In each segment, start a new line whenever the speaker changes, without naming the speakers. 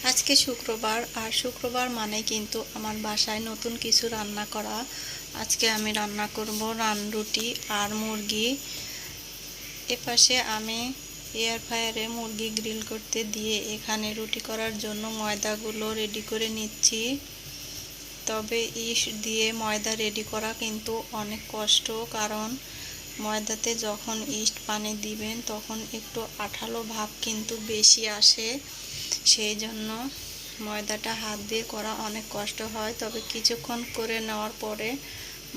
আজকে শুক্রবার, আর শুক্রবার মানে কিন্তু আমার বাসায় নতুন কিছু রান্না করা। আজকে আমি রান্না করব রুটি আর মুরগি। এপাশে আমি এয়ার ফ্রায়ারে মুরগি গ্রিল করতে দিয়ে এখানে রুটি করার জন্য ময়দাগুলো রেডি করে নিচ্ছি। তবে ইস্ট দিয়ে ময়দা রেডি করা কিন্তু অনেক কষ্ট, কারণ ময়দাতে যখন ইস্ট পানি দিবেন তখন একটু আঠালো ভাব কিন্তু বেশি আসে। সেই জন্য ময়দাটা হাত দিয়ে করা অনেক কষ্ট হয়, তবে কিছুক্ষণ করে নেওয়ার পরে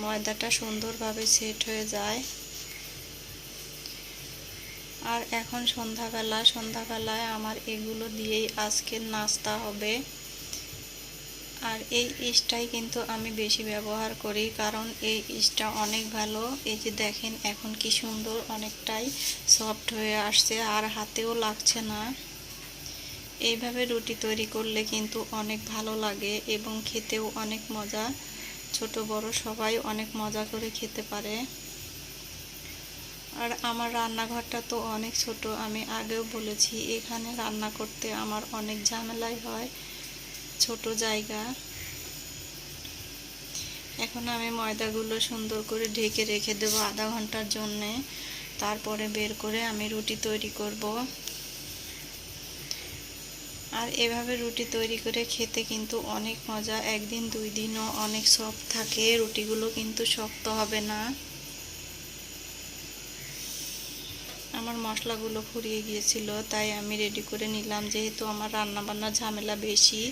ময়দাটা সুন্দরভাবে সেট হয়ে যায়। আর এখন সন্ধ্যাবেলায় আমার এগুলো দিয়েই আজকের নাস্তা হবে। আর এই ইস্টটাই কিন্তু আমি বেশি ব্যবহার করি, কারণ এই ইস্টটা অনেক ভালো। এই যে দেখেন এখন কি সুন্দর অনেকটাই সফট হয়ে আসছে, আর হাতেও লাগছে না। এইভাবে রুটি তৈরি করলে কিন্তু অনেক ভালো লাগে এবং খেতেও অনেক মজা। ছোট বড় সবাই অনেক মজা করে খেতে পারে। আর আমার রান্নাঘরটা তো অনেক ছোট, আমি আগেও বলেছি এখানে রান্না করতে আমার অনেক ঝামেলাই হয়, ছোট জায়গা। এখন আমি ময়দাগুলো সুন্দর করে ঢেকে রেখে দেবো আধা ঘন্টার জন্যে। তারপরে বের করে আমি রুটি তৈরি করব। আর এভাবে রুটি তৈরি করে খেতে কিন্তু অনেক মজা, একদিন দুই দিনও অনেক সফট থাকে, রুটিগুলো কিন্তু শক্ত হবে না। আমার মশলাগুলো ফুরিয়ে গিয়েছিল, তাই আমি রেডি করে নিলাম, যেহেতু আমার রান্না বান্নার ঝামেলা বেশি।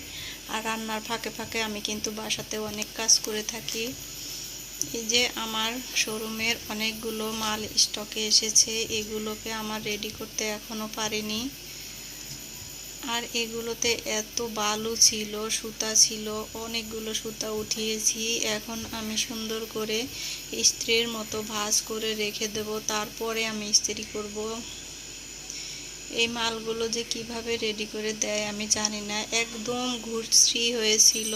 আর রান্নার ফাঁকে ফাঁকে আমি কিন্তু বাসাতেও অনেক কাজ করে থাকি। এই যে আমার শোরুমের অনেকগুলো মাল স্টকে এসেছে, এগুলোকে আমার রেডি করতে এখনো পারিনি। আর এগুলোতে এত বালু ছিল, সুতা ছিল, অনেকগুলো সুতা উঠিয়েছি। এখন আমি সুন্দর করে ইস্ত্রির মতো ভাঁজ করে রেখে দেব, তারপরে আমি ইস্ত্রি করব। এই মালগুলো যে কিভাবে রেডি করে দেয় আমি জানি না, একদম ঘুরছি হয়েছিল।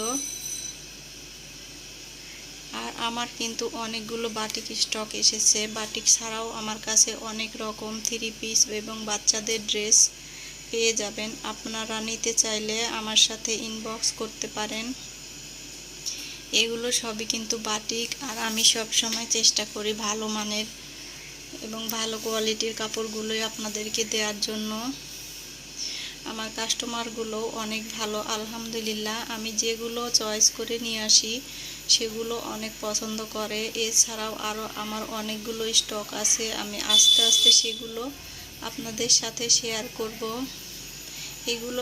আর আমার কিন্তু অনেকগুলো বাটিক স্টক এসেছে। বাটিক ছাড়াও আমার কাছে অনেক রকম থ্রি পিস এবং বাচ্চাদের ড্রেস পেয়ে যাবেন। আপনারা নিতে চাইলে আমার সাথে ইনবক্স করতে পারেন। এগুলো সবই কিন্তু বাটিক, আর আমি সব সময় চেষ্টা করি ভালো মানের এবং ভালো কোয়ালিটির কাপড়গুলোই আপনাদেরকে দেওয়ার জন্য। আমার কাস্টমারগুলো অনেক ভালো, আলহামদুলিল্লাহ। আমি যেগুলো চয়েস করে নিয়ে আসি সেগুলো অনেক পছন্দ করে। এছাড়াও আরও আমার অনেকগুলো স্টক আছে, আমি আস্তে আস্তে সেগুলো আপনাদের সাথে শেয়ার করব। এগুলো